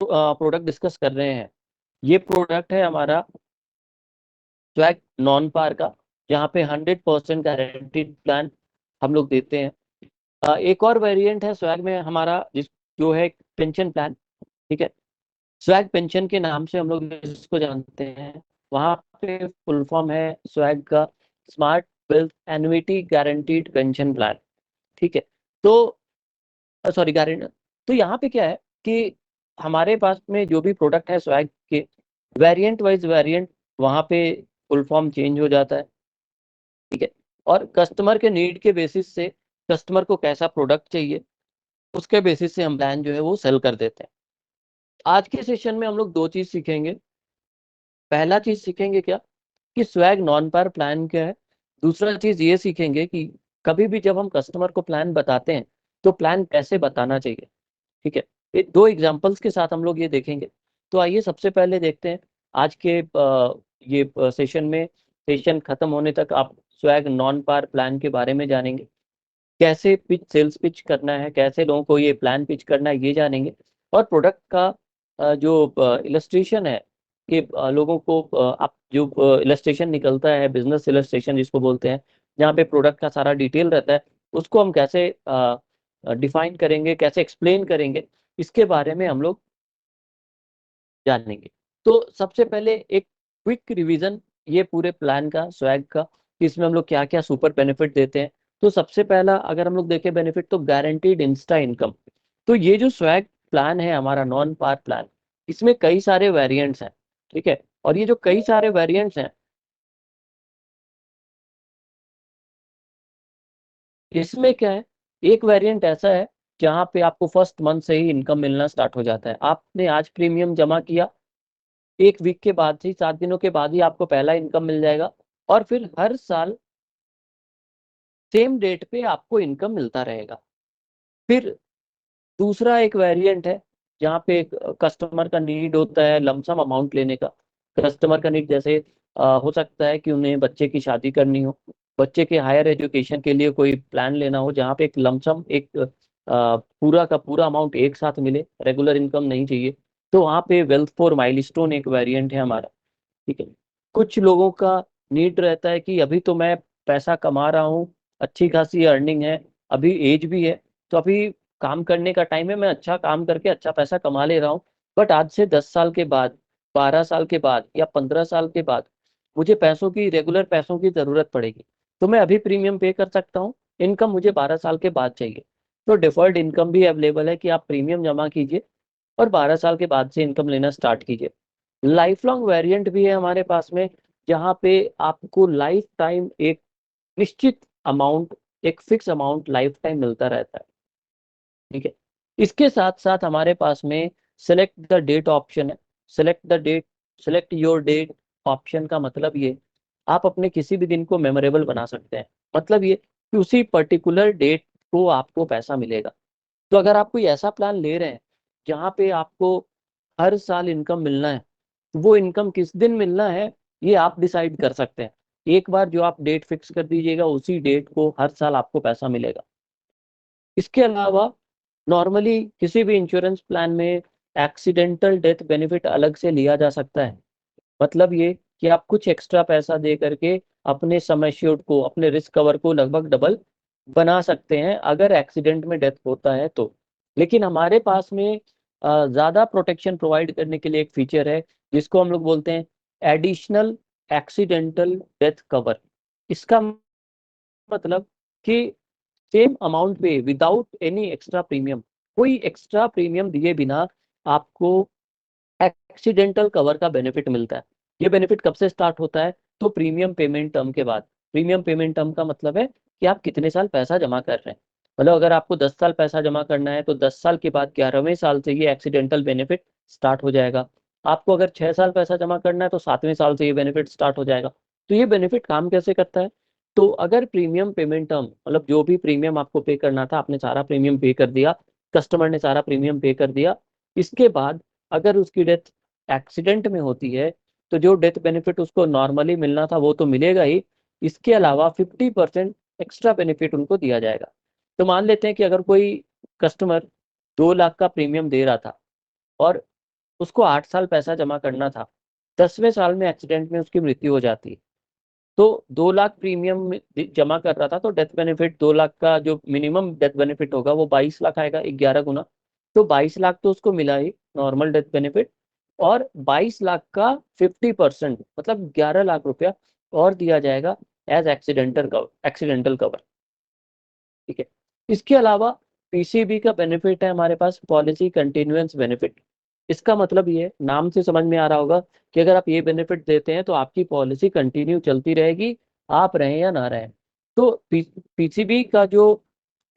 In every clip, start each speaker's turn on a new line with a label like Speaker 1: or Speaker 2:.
Speaker 1: Product discuss कर रहे हैं, ये प्रोडक्ट है हमारा स्वैग नॉन पार का, जहाँ पे 100% गारंटीड प्लान हम लोग देते हैं। एक और वेरिएंट है स्वैग में हमारा, जिस जो है पेंशन प्लान। ठीक है, स्वैग पेंशन के नाम से हम लोग इसको जानते हैं। वहाँ पे फुल फॉर्म है स्वैग का, smart wealth annuity guaranteed pension plan. ठीक है, तो सॉरी गारंटी। तो यहाँ पे क्या है कि हमारे पास में जो भी प्रोडक्ट है स्वैग के, वेरिएंट वाइज वेरिएंट वहाँ पे फुल फॉर्म चेंज हो जाता है। ठीक है, और कस्टमर के नीड के बेसिस से, कस्टमर को कैसा प्रोडक्ट चाहिए, उसके बेसिस से हम प्लान जो है वो सेल कर देते हैं। आज के सेशन में हम लोग दो चीज सीखेंगे। पहला चीज सीखेंगे क्या, कि स्वैग नॉन पार प्लान क्या है। दूसरा चीज ये सीखेंगे कि कभी भी जब हम कस्टमर को प्लान बताते हैं तो प्लान कैसे बताना चाहिए। ठीक है, ये दो एग्जांपल्स के साथ हम लोग ये देखेंगे। तो आइए सबसे पहले देखते हैं आज के ये सेशन में। सेशन खत्म होने तक आप स्वैग नॉन पार प्लान के बारे में जानेंगे, कैसे सेल्स पिच करना है, कैसे लोगों को ये प्लान पिच करना है ये जानेंगे। और प्रोडक्ट का जो इलस्ट्रेशन है कि लोगों को आप जो इलस्ट्रेशन निकलता है, बिजनेस इलस्ट्रेशन जिसको बोलते हैं, जहाँ पे प्रोडक्ट का सारा डिटेल रहता है, उसको हम कैसे डिफाइन करेंगे, कैसे एक्सप्लेन करेंगे, इसके बारे में हम लोग जानेंगे। तो सबसे पहले एक क्विक रिवीजन ये पूरे प्लान का, स्वैग का, कि इसमें हम लोग क्या क्या सुपर बेनिफिट देते हैं। तो सबसे पहला अगर हम लोग देखें बेनिफिट, तो गारंटीड इंस्टा इनकम। तो ये जो स्वैग प्लान है हमारा नॉन पार प्लान, इसमें कई सारे वेरिएंट्स हैं। ठीक है, और ये जो कई सारे वेरिएंट्स हैं, इसमें क्या है, एक वेरिएंट ऐसा है जहाँ पे आपको फर्स्ट मंथ से ही इनकम मिलना स्टार्ट हो जाता है। आपने आज प्रीमियम जमा किया, एक वीक के बाद ही, 7 दिनों के बाद ही आपको पहला इनकम मिल जाएगा। और फिर हर साल सेम डेट पे आपको इनकम मिलता रहेगा। फिर दूसरा एक वेरिएंट है जहाँ पे कस्टमर का नीड होता है लमसम अमाउंट लेने का। कस्टमर का नीड जैसे हो सकता है कि उन्हें बच्चे की शादी करनी हो, बच्चे के हायर एजुकेशन के लिए कोई प्लान लेना हो, जहाँ पे एक लमसम एक पूरा का पूरा अमाउंट एक साथ मिले, रेगुलर इनकम नहीं चाहिए। तो वहाँ पे वेल्थ फॉर माइलस्टोन एक वेरिएंट है हमारा। ठीक है, कुछ लोगों का नीड रहता है कि अभी तो मैं पैसा कमा रहा हूँ, अच्छी खासी अर्निंग है, अभी एज भी है, तो अभी काम करने का टाइम है, मैं अच्छा काम करके अच्छा पैसा कमा ले रहा हूँ। बट आज से 10 साल के बाद, 12 साल के बाद या 15 साल के बाद मुझे पैसों की, रेगुलर पैसों की जरूरत पड़ेगी। तो मैं अभी प्रीमियम पे कर सकता हूँ, इनकम मुझे 12 साल के बाद चाहिए। तो डिफर्ड इनकम भी अवेलेबल है कि आप प्रीमियम जमा कीजिए और 12 साल के बाद से इनकम लेना स्टार्ट कीजिए। लाइफ लॉन्ग वेरिएंट भी है हमारे पास में, जहाँ पे आपको लाइफ टाइम एक निश्चित अमाउंट, एक फिक्स अमाउंट लाइफ टाइम मिलता रहता है। ठीक है, इसके साथ साथ हमारे पास में सेलेक्ट द डेट ऑप्शन है। Select the date, select your date option का मतलब ये, आप अपने किसी भी दिन को मेमोरेबल बना सकते हैं। मतलब ये कि उसी पर्टिकुलर डेट को आपको पैसा मिलेगा। तो अगर आप कोई ऐसा प्लान ले रहे हैं जहाँ पे आपको हर साल इनकम मिलना है, तो वो इनकम किस दिन मिलना है ये आप डिसाइड कर सकते हैं। एक बार जो आप डेट फिक्स कर दीजिएगा, उसी डेट को हर साल आपको पैसा मिलेगा। इसके अलावा नॉर्मली किसी भी इंश्योरेंस प्लान में एक्सीडेंटल डेथ बेनिफिट अलग से लिया जा सकता है। मतलब ये कि आप कुछ एक्स्ट्रा पैसा दे करके अपने सम एश्योर्ड को, अपने रिस्क कवर को लगभग डबल बना सकते हैं अगर एक्सीडेंट में डेथ होता है तो। लेकिन हमारे पास में ज्यादा प्रोटेक्शन प्रोवाइड करने के लिए एक फीचर है जिसको हम लोग बोलते हैं एडिशनल एक्सीडेंटल डेथ कवर। इसका मतलब कि सेम अमाउंट पे विदाउट एनी एक्स्ट्रा प्रीमियम, कोई एक्स्ट्रा प्रीमियम दिए बिना आपको एक्सीडेंटल कवर का बेनिफिट मिलता है। ये बेनिफिट कब से स्टार्ट होता है, तो प्रीमियम पेमेंट टर्म के बाद। प्रीमियम पेमेंट टर्म का मतलब है कि आप कितने साल पैसा जमा कर रहे हैं। मतलब अगर आपको 10 साल पैसा जमा करना है तो 10 साल के बाद 11वें साल से ये एक्सीडेंटल बेनिफिट स्टार्ट हो जाएगा। आपको अगर 6 साल पैसा जमा करना है तो 7वें साल से ये बेनिफिट स्टार्ट हो जाएगा। तो ये बेनिफिट काम कैसे करता है, तो अगर प्रीमियम पेमेंट टर्म, मतलब जो भी प्रीमियम आपको पे करना था आपने सारा प्रीमियम पे कर दिया, कस्टमर ने सारा प्रीमियम पे कर दिया, इसके बाद अगर उसकी डेथ एक्सीडेंट में होती है तो जो डेथ बेनिफिट उसको नॉर्मली मिलना था वो तो मिलेगा ही, इसके अलावा 50% एक्स्ट्रा बेनिफिट उनको दिया जाएगा। तो मान लेते हैं कि अगर कोई कस्टमर 2 लाख का प्रीमियम दे रहा था और उसको 8 साल पैसा जमा करना था, 10वें साल में एक्सीडेंट में उसकी मृत्यु हो जाती है, तो 2 लाख प्रीमियम जमा कर रहा था, तो डेथ बेनिफिट 2 लाख का जो मिनिमम डेथ बेनिफिट होगा वो 22 लाख आएगा, 11 गुना। तो 22 लाख तो उसको मिला ही नॉर्मल डेथ बेनिफिट, और 22 लाख का 50% मतलब 11 लाख रुपया और दिया जाएगा एज एक्सीडेंटल कवर। ठीक है। इसके अलावा पीसीबी का बेनिफिट है हमारे पास, पॉलिसी कंटिन्यूएंस बेनिफिट। इसका मतलब ये है, नाम से समझ में आ रहा होगा कि अगर आप ये बेनिफिट देते हैं तो आपकी पॉलिसी कंटिन्यू चलती रहेगी, आप रहें या ना रहें। तो पीसीबी का जो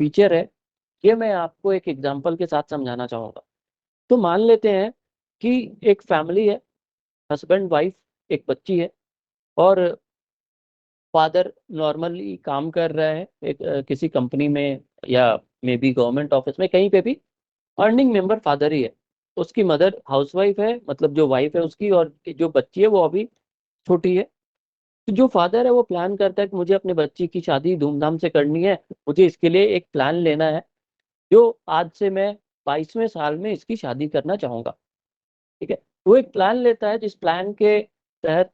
Speaker 1: फीचर है, ये मैं आपको एक एग्जांपल के साथ समझाना चाहूंगा। तो मान लेते हैं कि एक फैमिली है, हस्बैंड वाइफ, एक बच्ची है, और फादर नॉर्मली काम कर रहा है एक किसी कंपनी में, या मे बी गवर्नमेंट ऑफिस में, कहीं पे भी अर्निंग मेंबर फादर ही है। उसकी मदर हाउसवाइफ है, मतलब जो वाइफ है उसकी, और जो बच्ची है वो अभी छोटी है। तो जो फादर है वो प्लान करता है कि मुझे अपने बच्ची की शादी धूमधाम से करनी है, मुझे इसके लिए एक प्लान लेना है, जो आज से मैं 22वें साल में इसकी शादी करना चाहूंगा। ठीक है। वो एक प्लान लेता है, जिस प्लान के तहत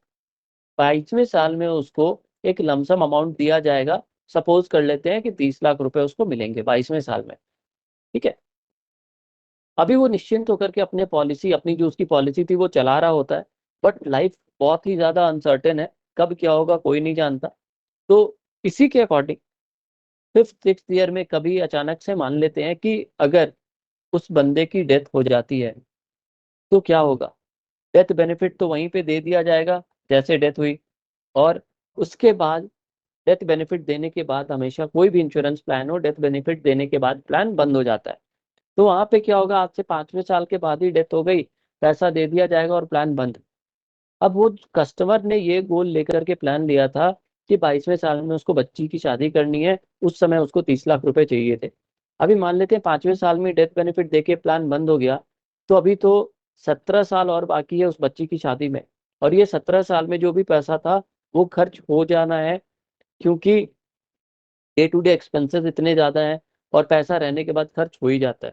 Speaker 1: 22वें साल में उसको एक लमसम अमाउंट दिया जाएगा। सपोज कर लेते हैं कि 30 लाख रुपए उसको मिलेंगे 22वें साल में। ठीक है। अभी वो निश्चिंत होकर के अपने पॉलिसी, अपनी जो उसकी पॉलिसी थी वो चला रहा होता है, बट लाइफ बहुत ही ज्यादा अनसर्टेन है, कब क्या होगा कोई नहीं जानता। तो इसी के अकॉर्डिंग 5th 6th ईयर में कभी अचानक से मान लेते हैं कि अगर उस बंदे की डेथ हो जाती है, तो क्या होगा? डेथ बेनिफिट तो वहीं पे दे दिया जाएगा जैसे डेथ हुई, और उसके बाद डेथ बेनिफिट देने के बाद, हमेशा कोई भी इंश्योरेंस प्लान हो, डेथ बेनिफिट देने के बाद प्लान बंद हो जाता है। तो वहां पे क्या होगा, आज से 5वें साल के बाद ही डेथ हो गई, पैसा दे दिया जाएगा और प्लान बंद। अब वो कस्टमर ने ये गोल लेकर के प्लान लिया था कि 22वें साल में उसको बच्ची की शादी करनी है, उस समय उसको 30 लाख रुपए चाहिए थे। अभी मान लेते हैं 5वें साल में डेथ बेनिफिट देके प्लान बंद हो गया, तो अभी तो 17 साल और बाकी है उस बच्ची की शादी में, और ये 17 साल में जो भी पैसा था वो खर्च हो जाना है, क्योंकि डे टू डे एक्सपेंसेस इतने ज्यादा हैं, और पैसा रहने के बाद खर्च हो ही जाता है।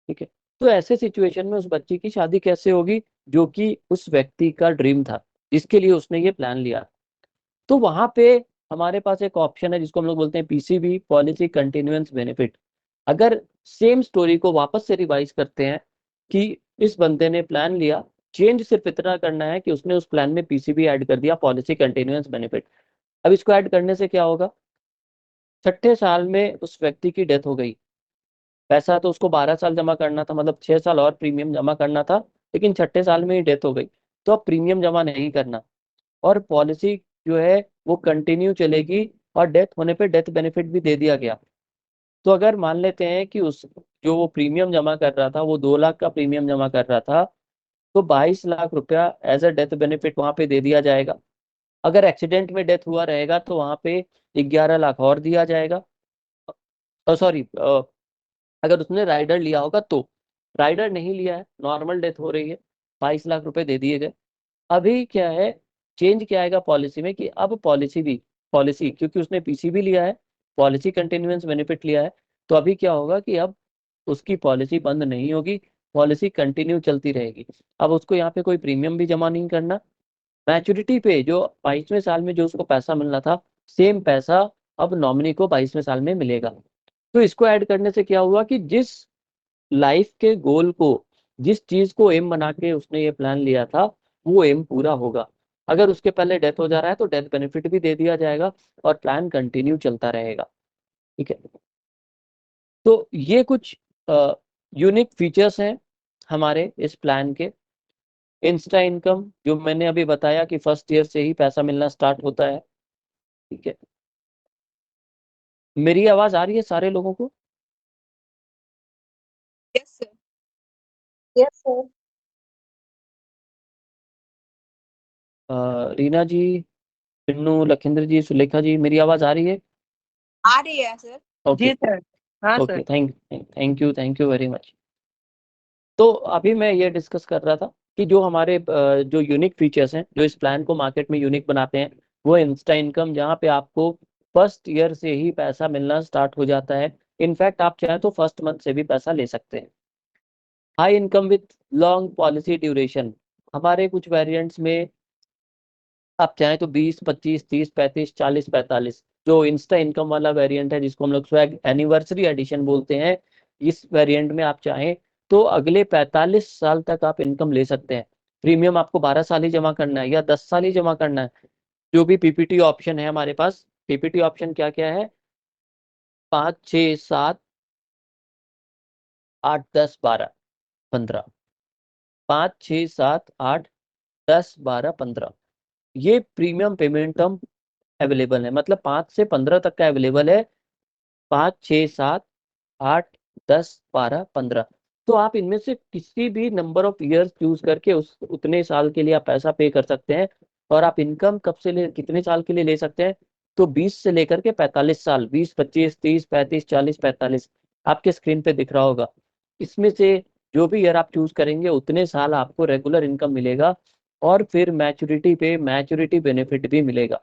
Speaker 1: ठीक है। तो ऐसे सिचुएशन में उस बच्ची की शादी कैसे होगी, जो कि उस व्यक्ति का ड्रीम था, जिसके लिए उसने ये प्लान लिया। तो वहां पे हमारे पास एक ऑप्शन है जिसको हम लोग बोलते हैं पीसीबी, पॉलिसी कंटिन्यूएंस बेनिफिट। अगर सेम स्टोरी को वापस से रिवाइज करते हैं कि इस बंदे ने प्लान लिया, चेंज सिर्फ इतना करना है कि उसने उस प्लान में पीसीबी ऐड कर दिया, पॉलिसी कंटिन्यूएंस बेनिफिट। अब इसको ऐड करने से क्या होगा, 6ठे साल में उस व्यक्ति की डेथ हो गई, पैसा तो उसको 12 साल जमा करना था, मतलब 6 साल और प्रीमियम जमा करना था, लेकिन 6ठे साल में ही डेथ हो गई, तो अब प्रीमियम जमा नहीं करना, और पॉलिसी जो है वो कंटिन्यू चलेगी, और डेथ होने पे डेथ बेनिफिट भी दे दिया गया। तो अगर मान लेते हैं कि उस जो वो प्रीमियम जमा कर रहा था, वो 2 लाख का प्रीमियम जमा कर रहा था, तो 22 लाख रुपया एज अ डेथ बेनिफिट वहां पे दे दिया जाएगा। अगर एक्सीडेंट में डेथ हुआ रहेगा तो वहां पे 11 लाख और दिया जाएगा। सॉरी, अगर उसने राइडर लिया होगा तो, राइडर नहीं लिया है, नॉर्मल डेथ हो रही है, 22 लाख रुपए दे दिए गए। अभी क्या है, चेंज क्या आएगा पॉलिसी में कि अब पॉलिसी क्योंकि उसने पीसीबी लिया है, पॉलिसी कंटिन्यूएंस बेनिफिट लिया है, तो अभी क्या होगा कि अब उसकी पॉलिसी बंद नहीं होगी, पॉलिसी कंटिन्यू चलती रहेगी। अब उसको यहाँ पे कोई प्रीमियम भी जमा नहीं करना, मैच्योरिटी पे जो 22वें साल में जो उसको पैसा मिलना था, सेम पैसा अब नॉमिनी को 22वें साल में मिलेगा। तो इसको ऐड करने से क्या हुआ कि जिस लाइफ के गोल को, जिस चीज को एम बना के उसने ये प्लान लिया था, वो एम पूरा होगा। अगर उसके पहले डेथ हो जा रहा है तो डेथ बेनिफिट भी दे दिया जाएगा, और प्लान कंटिन्यू चलता रहेगा। ठीक है। तो ये कुछ यूनिक फीचर्स हैं हमारे इस प्लान के। इंस्टा इनकम जो मैंने अभी बताया कि 1st ईयर से ही पैसा मिलना स्टार्ट होता है। ठीक है। मेरी आवाज आ रही है सारे लोगों को?
Speaker 2: Yes sir. Yes sir.
Speaker 1: Reena ji, Pinnu, Lakhindra ji, Sulekha ji, मेरी आवाज आ रही है?
Speaker 2: आ रही है सर।
Speaker 1: ओके।
Speaker 2: जी सर। हाँ
Speaker 1: okay,
Speaker 2: sir.
Speaker 1: Thank you very much. तो अभी मैं ये डिस्कस कर रहा था कि जो हमारे जो यूनिक फीचर्स हैं, जो इस प्लान को मार्केट में यूनिक बनाते हैं, वो इंस्टा इनकम, जहाँ पे आपको 1st ईयर से ही पैसा मिलना स्टार्ट हो जाता है। इनफैक्ट आप चाहें तो 1st मंथ से भी पैसा ले सकते हैं। High income with long policy duration, हमारे कुछ वेरिएंट्स में आप चाहें तो 20, 25, 30, 35, 40, 45 जो इंस्टा इनकम वाला वेरिएंट है, जिसको हम लोग स्वैग एनिवर्सरी एडिशन बोलते हैं, इस वेरिएंट में आप चाहें तो अगले 45 साल तक आप इनकम ले सकते हैं। प्रीमियम आपको 12 साल ही जमा करना है या 10 साल ही जमा करना है, जो भी पीपीटी ऑप्शन है हमारे पास। पीपीटी ऑप्शन क्या क्या है? 5, 6, 7, 8, 10, 12, 15। 5, 6, 7, 8, 10, 12, 15 ये प्रीमियम पेमेंट टर्म अवेलेबल है, मतलब 5 से 15 तक का अवेलेबल है। 5, 6, 7, 8, 10, 12, 15। तो आप इनमें से किसी भी नंबर ऑफ ईयर्स चूज करके उस उतने साल के लिए आप पैसा पे कर सकते हैं। और आप इनकम कब से ले, कितने साल के लिए ले सकते हैं? तो 20 से लेकर के 45 साल, 20, 25, 30, 35, 40, 45 आपके स्क्रीन पे दिख रहा होगा। इसमें से जो भी ईयर आप चूज करेंगे उतने साल आपको रेगुलर इनकम मिलेगा, और फिर मैच्योरिटी पे मैच्योरिटी बेनिफिट भी मिलेगा।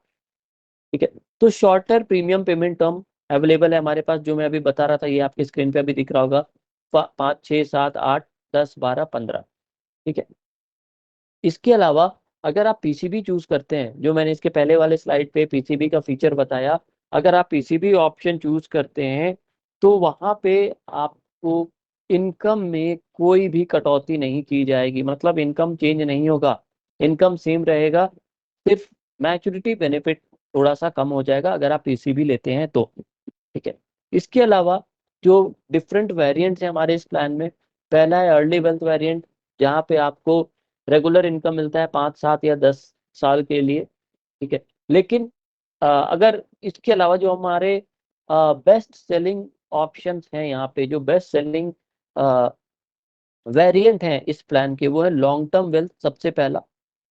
Speaker 1: ठीक है। तो shorter premium payment term available है हमारे पास, जो मैं अभी बता रहा था, ये आपकी स्क्रीन पे अभी दिख रहा होगा। 5, 6, 7, 8, 10, 12, 15। ठीक है। इसके अलावा अगर आप पीसीबी चूज करते हैं, जो मैंने इसके पहले वाले स्लाइड पे पीसीबी का फीचर बताया, अगर आप पीसीबी ऑप्शन चूज करते हैं तो वहां पे आपको इनकम में कोई भी कटौती नहीं की जाएगी, मतलब इनकम चेंज नहीं होगा, इनकम सेम रहेगा। सिर्फ मैच्योरिटी बेनिफिट थोड़ा सा कम हो जाएगा अगर आप पीसीबी लेते हैं तो। ठीक है। इसके अलावा जो डिफरेंट वेरिएंट्स हैं हमारे इस प्लान में, पहला है अर्ली वेल्थ वेरिएंट, जहाँ पे आपको रेगुलर इनकम मिलता है 5, 7 या 10 साल के लिए। ठीक है। लेकिन अगर इसके अलावा जो हमारे बेस्ट सेलिंग ऑप्शंस हैं यहाँ पे, जो बेस्ट सेलिंग वेरिएंट हैं इस प्लान के, वो है लॉन्ग टर्म वेल्थ सबसे पहला,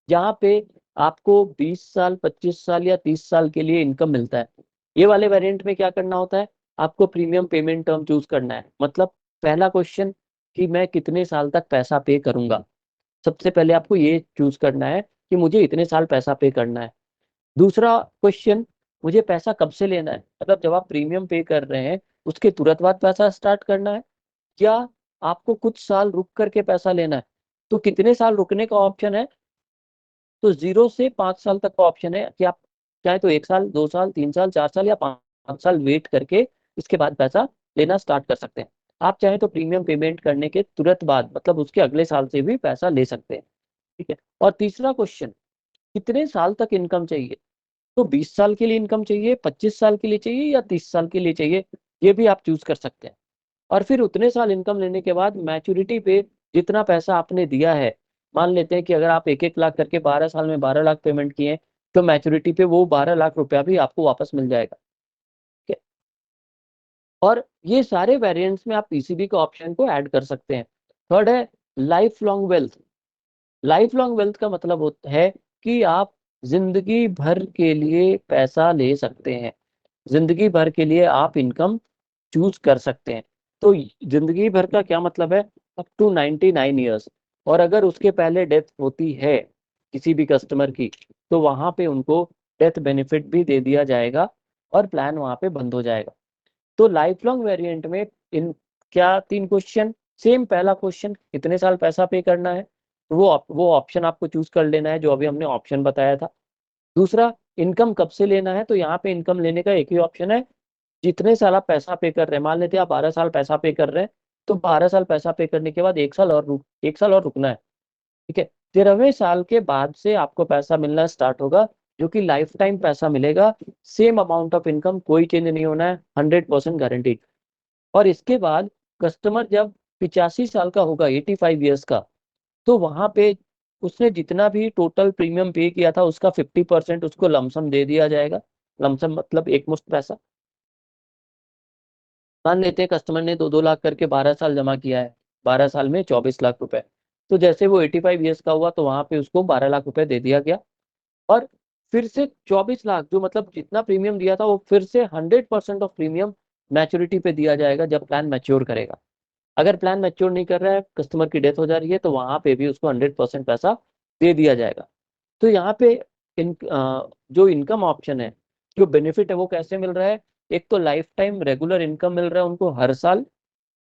Speaker 1: जहाँ पे आपको 20 साल, 25 साल या 30 साल के लिए इनकम मिलता है। ये वाले वेरिएंट में क्या करना होता है? आपको प्रीमियम पेमेंट टर्म चूज करना है। मतलब पहला क्वेश्चन कि मैं कितने साल तक पैसा पे करूंगा, सबसे पहले आपको ये चूज करना है कि मुझे इतने साल पैसा पे करना है। दूसरा क्वेश्चन, मुझे पैसा कब से लेना है, मतलब जब आप प्रीमियम पे कर रहे हैं उसके तुरंत बाद पैसा स्टार्ट करना है, या आपको कुछ साल रुक करके पैसा लेना है। तो कितने साल रुकने का ऑप्शन है? तो 0 से 5 साल तक का ऑप्शन है कि आप चाहे तो 1 साल, 2 साल, 3 साल, 4 साल या 5 साल वेट करके इसके बाद पैसा लेना स्टार्ट कर सकते हैं। आप चाहे तो प्रीमियम पेमेंट करने के तुरंत बाद, मतलब उसके अगले साल से भी पैसा ले सकते हैं। ठीक है। और तीसरा क्वेश्चन, कितने साल तक इनकम चाहिए? तो 20 साल के लिए इनकम चाहिए, 25 साल के लिए चाहिए या 30 साल के लिए चाहिए, ये भी आप चूज कर सकते हैं। और फिर उतने साल इनकम लेने के बाद मैच्योरिटी पे जितना पैसा आपने दिया है, मान लेते हैं कि अगर आप 1-1 लाख करके 12 साल में 12 लाख पेमेंट किए, तो मैच्योरिटी पे वो 12 लाख रुपया भी आपको वापस मिल जाएगा। ठीक है। और ये सारे वेरिएंट्स में आप पीसीबी के ऑप्शन को ऐड कर सकते हैं। थर्ड है life long wealth. Life long wealth का मतलब होता है कि आप जिंदगी भर के लिए पैसा ले सकते हैं, जिंदगी भर के लिए आप इनकम चूज कर सकते हैं। तो जिंदगी भर का क्या मतलब है? Up to 99 years. और अगर उसके पहले डेथ होती है किसी भी कस्टमर की, तो वहां पे उनको डेथ बेनिफिट भी दे दिया जाएगा और प्लान वहां पे बंद हो जाएगा। तो लाइफ लॉन्ग वेरिएंट में इन क्या 3 क्वेश्चन, सेम पहला क्वेश्चन कितने साल पैसा पे करना है, तो वो ऑप्शन आपको चूज कर लेना है जो अभी हमने ऑप्शन बताया था। दूसरा, इनकम कब से लेना है, तो यहाँ पे इनकम लेने का एक ही ऑप्शन है, जितने साल आप पैसा पे कर रहे हैं। मान लेते हैं आप 12 साल पैसा पे कर रहे हैं, तो 12 साल पैसा पे करने के बाद 1 साल और रुकना है। ठीक है। 13वें साल के बाद से आपको पैसा मिलना स्टार्ट होगा, जो कि लाइफ टाइम पैसा मिलेगा। सेम अमाउंट ऑफ इनकम, कोई चेंज नहीं होना है, 100% गारंटीड। और इसके बाद कस्टमर जब 85 साल का होगा, 85 ईयर्स का, तो वहां पे उसने जितना भी टोटल प्रीमियम पे किया था उसका 50% उसको लमसम दे दिया जाएगा। लमसम मतलब एक मुश्त पैसा। मान लेते हैं कस्टमर ने 2-2 लाख करके 12 साल जमा किया है, 12 साल में 24 लाख रुपए। तो जैसे वो 85 ईयर्स का हुआ तो वहां पे उसको 12 लाख रुपए दे दिया गया। और फिर से 24 लाख, जो मतलब जितना प्रीमियम दिया था, वो फिर से 100% ऑफ प्रीमियम मैच्योरिटी पे दिया जाएगा जब प्लान मैच्योर करेगा। अगर प्लान मैच्योर नहीं कर रहा है, कस्टमर की डेथ हो जा रही है, तो वहां पे भी उसको 100% पैसा दे दिया जाएगा। तो यहाँ पे जो इनकम ऑप्शन है, जो बेनिफिट है, वो कैसे मिल रहा है? एक तो लाइफ टाइम रेगुलर इनकम मिल रहा है उनको हर साल,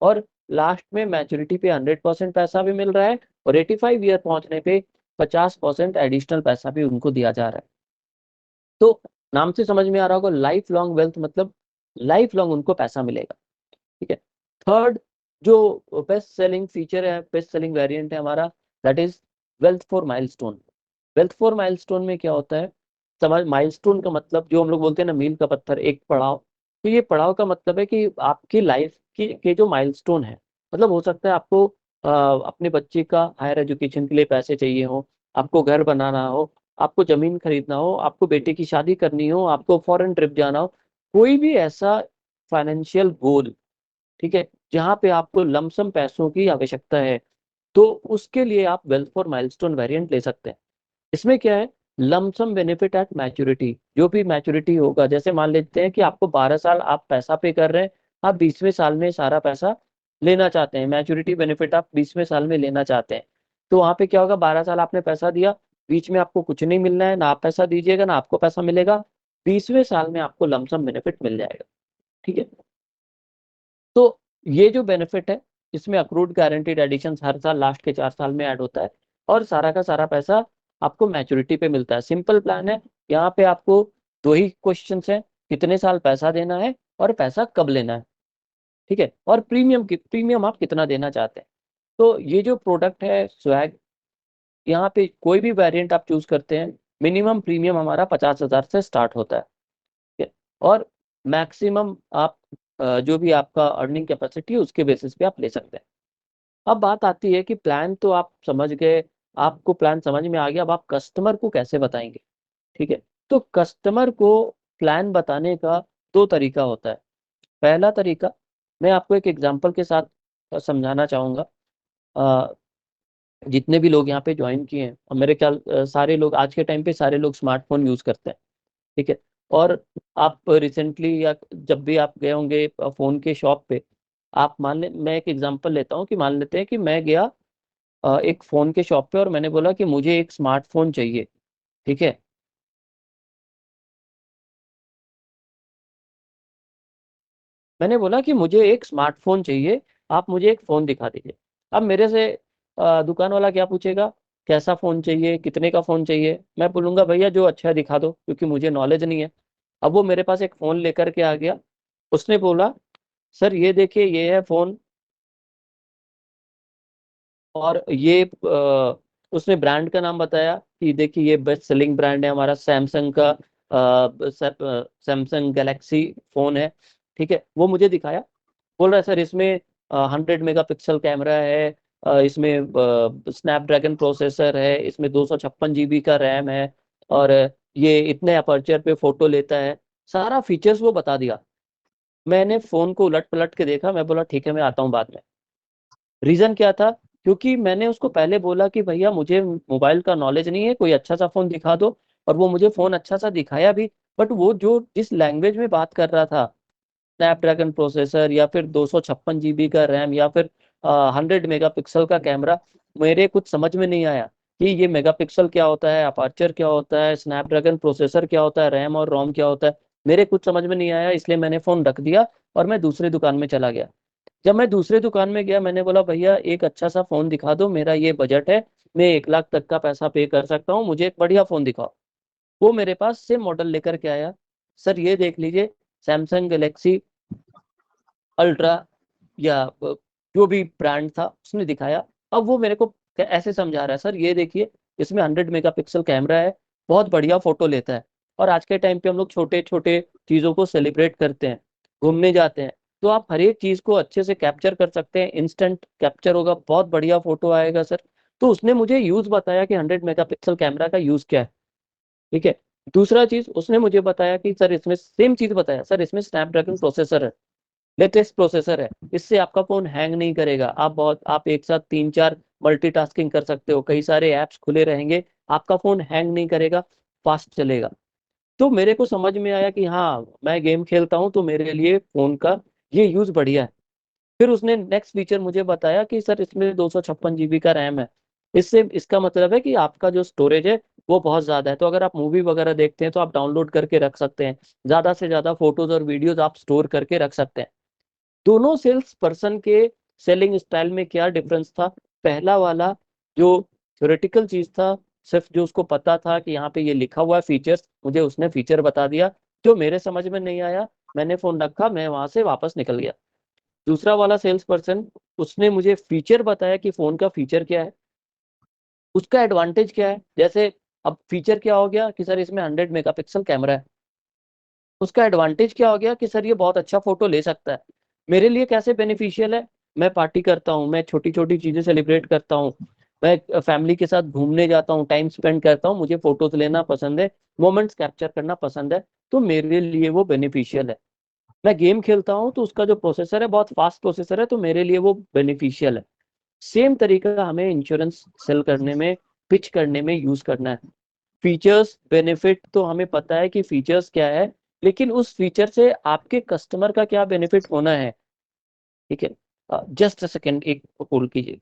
Speaker 1: और लास्ट में मैच्योरिटी पे 100% पैसा भी मिल रहा है और 85 ईयर पहुंचने पे 50% एडिशनल पैसा भी उनको दिया जा रहा है। तो नाम से समझ में आ रहा होगा, लाइफ लॉन्ग वेल्थ मतलब लाइफ लॉन्ग उनको पैसा मिलेगा। ठीक है। थर्ड जो बेस्ट सेलिंग फीचर है, बेस्ट सेलिंग वेरिएंट है हमारा, that is wealth for milestone. Wealth for milestone में क्या होता है, समझ, माइलस्टोन का मतलब जो हम लोग बोलते हैं ना, मील का पत्थर, एक पड़ाव। तो ये पड़ाव का मतलब है कि आपकी लाइफ के जो माइलस्टोन है, मतलब हो सकता है आपको अपने बच्चे का हायर एजुकेशन के लिए पैसे चाहिए हो, आपको घर बनाना हो, आपको जमीन खरीदना हो, आपको बेटे की शादी करनी हो, आपको फॉरेन ट्रिप जाना हो, कोई भी ऐसा फाइनेंशियल गोल, ठीक है, जहां पे आपको लमसम पैसों की आवश्यकता है, तो उसके लिए आप वेल्थ फॉर माइलस्टोन वेरिएंट ले सकते हैं। इसमें क्या है, लमसम बेनिफिट एट मैच्योरिटी, जो भी मैच्योरिटी होगा, जैसे मान लेते हैं कि आपको 12 साल आप पैसा पे कर रहे हैं, आप 20वें साल में सारा पैसा लेना चाहते हैं, मैच्योरिटी बेनिफिट आप 20वें साल में लेना चाहते हैं, तो वहां पे क्या होगा, 12 साल आपने पैसा दिया, बीच में आपको कुछ नहीं मिलना है, ना आप पैसा दीजिएगा ना आपको पैसा मिलेगा, 20वें साल में आपको लमसम बेनिफिट मिल जाएगा। ठीक है। तो ये जो बेनिफिट है, इसमें अक्रूड गारंटीड एडिशन हर साल लास्ट के 4 साल में ऐड होता है, और सारा का सारा पैसा आपको मैच्योरिटी पे मिलता है। सिंपल प्लान है। यहाँ पे आपको दो ही क्वेश्चन है, कितने साल पैसा देना है और पैसा कब लेना है। ठीक है। और प्रीमियम आप कितना देना चाहते हैं। तो ये जो प्रोडक्ट है स्वैग, यहाँ पे कोई भी वेरिएंट आप चूज करते हैं, मिनिमम प्रीमियम हमारा 50,000 से स्टार्ट होता है। ठीक है। और मैक्सिमम आप जो भी आपका अर्निंग कैपेसिटी है उसके बेसिस पे आप ले सकते हैं। अब बात आती है कि प्लान तो आप समझ गए, आपको प्लान समझ में आ गया, अब आप कस्टमर को कैसे बताएंगे। ठीक है। तो कस्टमर को प्लान बताने का दो तरीका होता है। पहला तरीका, मैं आपको एक एग्जांपल के साथ समझाना चाहूंगा। अ, जितने भी लोग यहाँ पे ज्वाइन किए हैं, और मेरे ख्याल सारे लोग आज के टाइम पे सारे लोग स्मार्टफोन यूज करते हैं। ठीक है। और आप रिसेंटली या जब भी आप गए होंगे फोन के शॉप पे, आप मान ले, मैं एक एग्जांपल लेता हूँ कि मान लेते हैं कि मैं गया एक फोन के शॉप पे और मैंने बोला कि मुझे एक स्मार्टफोन चाहिए। ठीक है। मैंने बोला कि मुझे एक स्मार्टफोन चाहिए, आप मुझे एक फोन दिखा दीजिए। अब मेरे से दुकान वाला क्या पूछेगा, कैसा फोन चाहिए, कितने का फोन चाहिए। मैं बोलूंगा भैया जो अच्छा है दिखा दो, क्योंकि मुझे नॉलेज नहीं है। अब वो मेरे पास एक फोन लेकर के आ गया, उसने बोला सर ये देखिए ये है फोन, और ये उसने ब्रांड का नाम बताया कि देखिए ये बेस्ट सेलिंग ब्रांड है हमारा, सैमसंग का सैमसंग गैलेक्सी फोन है। ठीक है। वो मुझे दिखाया, बोल रहा है सर इसमें 100 मेगापिक्सल कैमरा है, इसमें स्नैपड्रैगन प्रोसेसर है, इसमें 256 GB का रैम है, और ये इतने अपर्चर पे फोटो लेता है, सारा फीचर्स वो बता दिया। मैंने फोन को उलट पलट के देखा, मैं बोला ठीक है मैं आता हूँ बाद में। रीजन क्या था, क्योंकि मैंने उसको पहले बोला कि भैया मुझे मोबाइल का नॉलेज नहीं है, कोई अच्छा सा फोन दिखा दो, और वो मुझे फोन अच्छा सा दिखाया भी, बट वो जो जिस लैंग्वेज में बात कर रहा था, स्नैपड्रैगन प्रोसेसर या फिर 256 GB का रैम या फिर 100 मेगापिक्सल का कैमरा, मेरे कुछ समझ में नहीं आया कि ये मेगापिक्सल क्या होता है, अपर्चर क्या होता है, स्नैपड्रैगन प्रोसेसर क्या होता है, रैम और रोम क्या होता है, मेरे कुछ समझ में नहीं आया, इसलिए मैंने फोन रख दिया और मैं दूसरी दुकान में चला गया। जब मैं दूसरे दुकान में गया, मैंने बोला भैया एक अच्छा सा फोन दिखा दो, मेरा ये बजट है, मैं 1 लाख तक का पैसा पे कर सकता हूँ, मुझे एक बढ़िया फोन दिखाओ। वो मेरे पास सेम मॉडल लेकर के आया, सर ये देख लीजिए, सैमसंग गैलेक्सी अल्ट्रा, या जो भी ब्रांड था उसने दिखाया। अब वो मेरे को ऐसे समझा रहा है, सर ये देखिए इसमें 100 मेगापिक्सल कैमरा है, बहुत बढ़िया फोटो लेता है, और आज के टाइम पे हम लोग छोटे छोटे चीजों को सेलिब्रेट करते हैं, घूमने जाते हैं, तो आप हर एक चीज को अच्छे से कैप्चर कर सकते हैं, इंस्टेंट कैप्चर होगा, बहुत बढ़िया फोटो आएगा सर। तो उसने मुझे यूज बताया कि 100 मेगापिक्सल कैमरा का यूज क्या है। ठीक है। दूसरा चीज उसने मुझे बताया कि सर इसमें सेम चीज बताया, सर इसमें स्नैपड्रैगन प्रोसेसर है, लेटेस्ट प्रोसेसर है, इससे आपका फोन हैंग नहीं करेगा, आप एक साथ 3 4 मल्टीटास्किंग कर सकते हो, कई सारे ऐप्स खुले रहेंगे, आपका फोन हैंग नहीं करेगा, फास्ट चलेगा। तो मेरे को समझ में आया कि हाँ मैं गेम खेलता हूँ तो मेरे लिए फोन का ये यूज बढ़िया है। फिर उसने नेक्स्ट फीचर मुझे बताया कि सर इसमें 256 GB का रैम है, इससे इसका मतलब है कि आपका जो स्टोरेज है वो बहुत ज्यादा है, तो अगर आप मूवी वगैरह देखते हैं तो आप डाउनलोड करके रख सकते हैं, ज्यादा से ज्यादा फोटोज और वीडियोज आप स्टोर करके रख सकते हैं। दोनों सेल्स पर्सन के सेलिंग स्टाइल में क्या डिफरेंस था? पहला वाला जो थ्योरेटिकल चीज था, सिर्फ जो उसको पता था कि यहाँ पे ये लिखा हुआ है फीचर्स, मुझे उसने फीचर बता दिया, जो मेरे समझ में नहीं आया मैंने फोन रखा, मैं वहां से वापस निकल गया। दूसरा वाला सेल्स पर्सन, उसने मुझे फीचर बताया कि फोन का फीचर क्या है, उसका एडवांटेज क्या है। जैसे अब फीचर क्या हो गया कि सर इसमें 100 मेगापिक्सल कैमरा है, उसका एडवांटेज क्या हो गया कि सर ये बहुत अच्छा फोटो ले सकता है। मेरे लिए कैसे बेनिफिशियल है? मैं पार्टी करता हूँ, मैं छोटी छोटी चीजें सेलिब्रेट करता हूँ, मैं फैमिली के साथ घूमने जाता हूँ, टाइम स्पेंड करता हूँ, मुझे फोटोज लेना पसंद है, मोमेंट्स कैप्चर करना पसंद है, तो मेरे लिए वो बेनिफिशियल है। मैं गेम खेलता हूँ तो उसका जो प्रोसेसर है बहुत फास्ट प्रोसेसर है, तो मेरे लिए वो बेनिफिशियल है। सेम तरीका हमें इंश्योरेंस सेल करने में, पिच करने में यूज करना है। फीचर्स बेनिफिट तो हमें पता है कि फीचर्स क्या है, लेकिन उस फीचर से आपके कस्टमर का क्या बेनिफिट होना है। ठीक है, जस्ट अ सेकेंड, एक होल्ड कीजिए।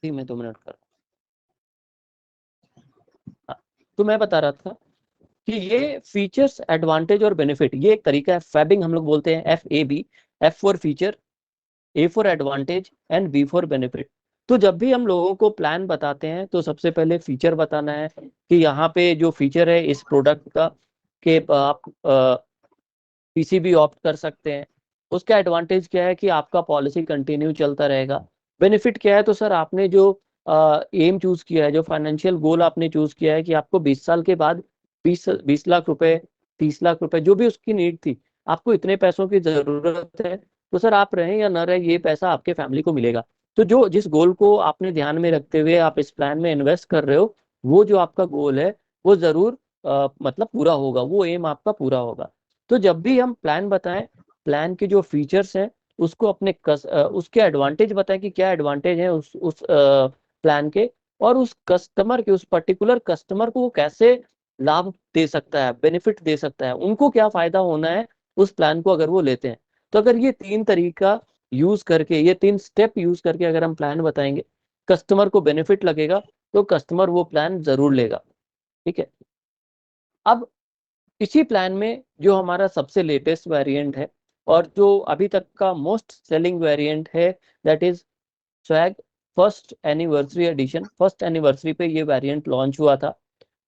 Speaker 1: ठीक, मैं 2 मिनट कर। हाँ, तो मैं बता रहा था कि ये फीचर्स, एडवांटेज और बेनिफिट, ये एक तरीका है, फैबिंग हम लोग बोलते हैं, FAB। F for feature, A for advantage and B for benefit. तो जब भी हम लोगों को प्लान बताते हैं तो सबसे पहले फीचर बताना है कि यहाँ पे जो फीचर है इस प्रोडक्ट का, कि आप पीसीबी ऑप्ट कर सकते हैं। उसका एडवांटेज क्या है कि आपका पॉलिसी कंटिन्यू चलता रहेगा। बेनिफिट क्या है? तो सर आपने जो एम चूज किया है, जो फाइनेंशियल गोल आपने चूज किया है कि आपको 20 साल के बाद 20 20 लाख रुपए, 30 लाख रुपए, जो भी उसकी नीड थी, आपको इतने पैसों की जरूरत है, तो सर आप रहें या ना रहें ये पैसा आपके फैमिली को मिलेगा। तो जो जिस गोल को आपने ध्यान में रखते हुए आप इस प्लान में इन्वेस्ट कर रहे हो, वो जो आपका गोल है वो जरूर मतलब पूरा होगा, वो एम आपका पूरा होगा। तो जब भी हम प्लान बताएं, प्लान के जो फीचर्स हैं उसको अपने उसके एडवांटेज बताएं कि क्या एडवांटेज है उस प्लान के, और उस कस्टमर के, उस पर्टिकुलर कस्टमर को वो कैसे लाभ दे सकता है, बेनिफिट दे सकता है, उनको क्या फायदा होना है उस प्लान को अगर वो लेते हैं। तो अगर ये 3 तरीका यूज करके, ये 3 स्टेप यूज करके अगर हम प्लान बताएंगे, कस्टमर को बेनिफिट लगेगा, तो कस्टमर वो प्लान जरूर लेगा। ठीक है। अब इसी प्लान में जो हमारा सबसे लेटेस्ट वेरिएंट है और जो अभी तक का मोस्ट सेलिंग वेरिएंट है, that is swag first anniversary edition. First anniversary पे ये वेरिएंट लॉन्च हुआ था।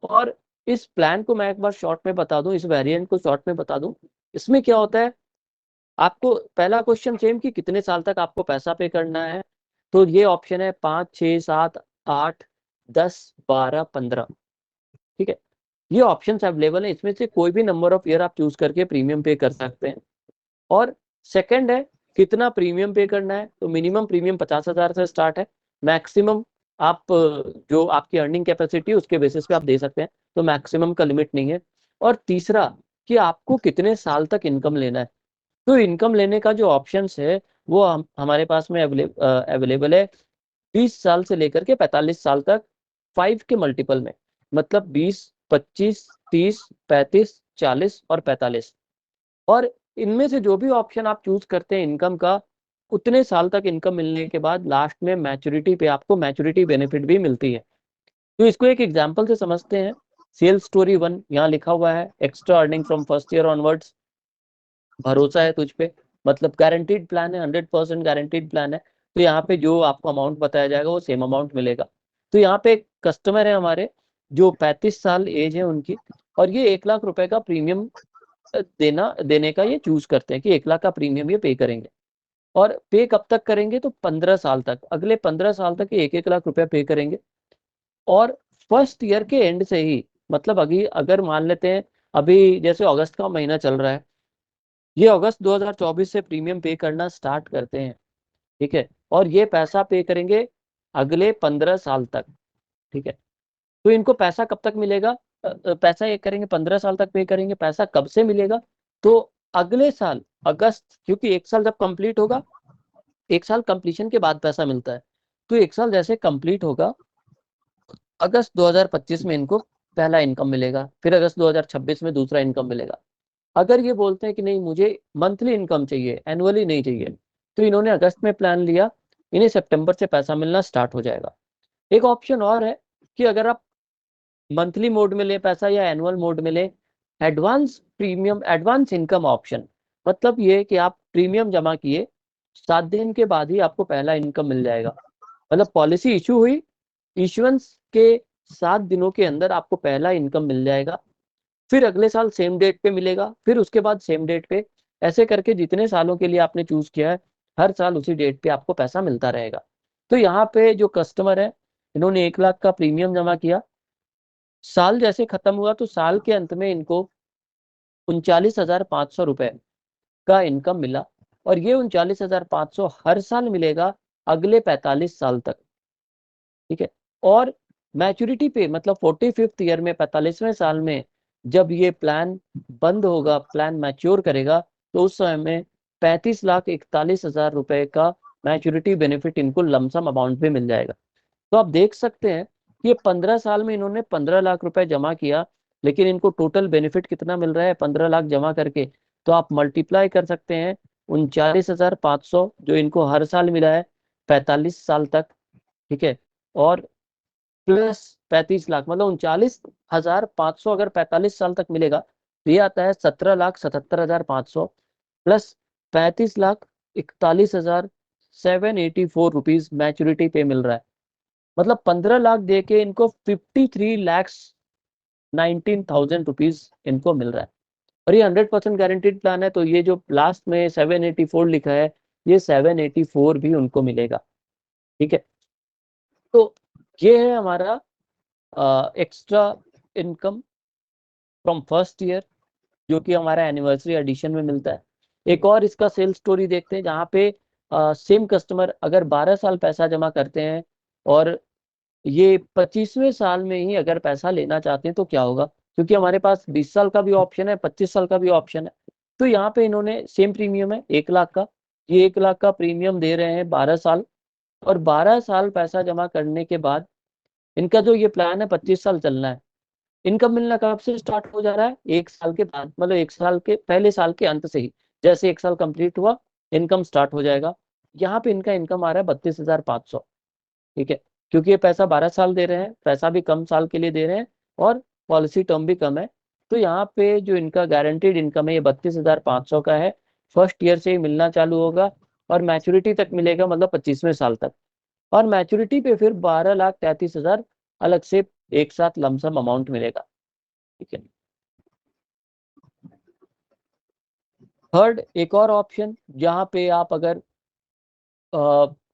Speaker 1: और इस प्लान को मैं एक बार शॉर्ट में बता दूं, इस वेरिएंट को शॉर्ट में बता दूं। इसमें क्या होता है, आपको पहला क्वेश्चन सेम कि कितने साल तक आपको पैसा पे करना है, तो ये ऑप्शन है 5 6 7 8 10 12 15। ठीक है, ये ऑप्शंस अवेलेबल है, इसमें से कोई भी नंबर ऑफ ईयर आप चूज करके प्रीमियम पे कर सकते हैं। और सेकंड है कितना प्रीमियम पे करना है, तो मिनिमम प्रीमियम 50,000 से स्टार्ट है। मैक्सिमम आप जो आपकी अर्निंग कैपेसिटी है उसके बेसिस पे आप दे सकते हैं, तो मैक्सिमम का लिमिट नहीं है। और तीसरा कि आपको कितने साल तक इनकम लेना है, तो इनकम लेने का जो ऑप्शंस है वो हमारे पास में अवेलेबल है 20 साल से लेकर के 45 साल तक, 5 के मल्टीपल में, मतलब 20 25 30 35 40 और 45। और इनमें से जो भी ऑप्शन आप चूज करते हैं इनकम का, उतने साल तक इनकम मिलने के बाद लास्ट में मैच्योरिटी पे आपको मैच्योरिटी बेनिफिट भी मिलती है। तो इसको एक एग्जांपल से समझते हैं। सेल्स स्टोरी 1 यहाँ लिखा हुआ है, extra earning from first year onwards, भरोसा है तुझ पे, मतलब गारंटीड प्लान है, 100% गारंटीड प्लान है। तो यहाँ पे जो आपको अमाउंट बताया जाएगा वो सेम अमाउंट मिलेगा। तो यहाँ पे एक कस्टमर है हमारे जो 35 साल एज है उनकी, और ये 1 लाख रुपए का प्रीमियम देने का ये चूज करते हैं कि 1 लाख का प्रीमियम ये पे करेंगे। और पे कब तक करेंगे, तो 15 साल तक, अगले 15 साल तक ये 1 1 लाख रुपया पे करेंगे। और फर्स्ट ईयर के एंड से ही, मतलब अभी अगर मान लेते हैं अभी जैसे अगस्त का महीना चल रहा है, ये अगस्त 2024 से प्रीमियम पे करना स्टार्ट करते हैं। ठीक है, और ये पैसा पे करेंगे अगले 15 साल तक। ठीक है, तो इनको पैसा कब तक मिलेगा? पैसा ये करेंगे 15 साल तक पे करेंगे, पैसा कब से मिलेगा? तो अगले साल अगस्त, क्योंकि एक साल जब कंप्लीट होगा, एक साल कंप्लीशन के बाद पैसा मिलता है, तो एक साल जैसे कंप्लीट होगा अगस्त 2025 में इनको पहला इनकम मिलेगा, फिर अगस्त 2026 में दूसरा इनकम मिलेगा। अगर ये बोलते हैं कि नहीं मुझे मंथली इनकम चाहिए, एनुअली नहीं चाहिए, तो इन्होंने अगस्त में प्लान लिया, इन्हें सितंबर से पैसा मिलना स्टार्ट हो जाएगा। एक ऑप्शन और है कि अगर आप मंथली मोड में ले पैसा या एनुअल मोड में ले, advance premium advance income option, मतलब ये कि आप प्रीमियम जमा किए 7 दिन के बाद ही आपको पहला इनकम मिल जाएगा। मतलब पॉलिसी इशू हुई, इश्योरेंस के 7 दिनों के अंदर आपको पहला इनकम मिल जाएगा, फिर अगले साल सेम डेट पे मिलेगा, फिर उसके बाद सेम डेट पे, ऐसे करके जितने सालों के लिए आपने चूज किया है हर साल उसी डेट पे आपको पैसा मिलता रहेगा। तो यहाँ पे जो कस्टमर है, इन्होंने 1 लाख का प्रीमियम जमा किया, साल जैसे खत्म हुआ तो साल के अंत में इनको 39,500 रुपए का इनकम मिला, और ये 39,500 हर साल मिलेगा अगले 45 साल तक। ठीक है, और मैच्योरिटी पे मतलब 45th ईयर में, 45वें साल में जब ये प्लान बंद होगा, प्लान मैच्योर करेगा, तो उस समय में 35,41,000 रुपए का मैच्योरिटी बेनिफिट इनको लमसम अमाउंट में मिल जाएगा। तो आप देख सकते हैं कि ये 15 साल में इन्होंने 15 लाख रुपए जमा किया, लेकिन इनको टोटल बेनिफिट कितना मिल रहा है 15 लाख जमा करके? तो आप मल्टीप्लाई कर सकते हैं 39,500 जो इनको हर साल मिला है 45 साल तक। ठीक है, और प्लस 35 लाख, मतलब 39,500 अगर 45 साल तक मिलेगा तो ये आता है 17,77,500 प्लस 35,41,784 रुपीज मैच्योरिटी पे मिल रहा है। मतलब 15 लाख दे के इनको 53,19,000 रुपीज इनको मिल रहा है। और ये 100% गारंटीड प्लान है, तो ये जो लास्ट में 784 लिखा है, ये 784 भी उनको मिलेगा। ठीक है, तो ये है हमारा extra income from first year, जो कि हमारा एनिवर्सरी एडिशन में मिलता है। एक और इसका सेल स्टोरी देखते हैं, जहाँ पे सेम कस्टमर अगर 12 साल पैसा जमा करते हैं और ये 25वें साल में ही अगर पैसा लेना चाहते हैं तो क्या होगा, क्योंकि हमारे पास 20 साल का भी ऑप्शन है, 25 साल का भी ऑप्शन है। तो यहाँ पे इन्होंने सेम प्रीमियम है 1 लाख का, ये 1 लाख का प्रीमियम दे रहे हैं 12 साल, और 12 साल पैसा जमा करने के बाद इनका जो ये प्लान है 25 साल चलना है। इनकम मिलना कब से स्टार्ट हो जा रहा है? 1 साल के बाद, मतलब 1 साल के पहले साल के अंत से ही, जैसे 1 साल कंप्लीट हुआ इनकम स्टार्ट हो जाएगा। यहाँ पे इनका इनकम आ रहा है 32,500। ठीक है, क्योंकि ये पैसा 12 साल दे रहे हैं, पैसा भी कम साल के लिए दे रहे हैं, और पॉलिसी टर्म भी कम है, तो यहाँ पे जो इनका गारंटीड इनकम है ये 32,500 का है। फर्स्ट ईयर से ही मिलना चालू होगा और मैच्योरिटी तक मिलेगा, मतलब 25वें साल तक। और मैच्योरिटी पे फिर 12,33,000 अलग से एक साथ लमसम अमाउंट मिलेगा। ठीक है, थर्ड एक और ऑप्शन, जहाँ पे आप अगर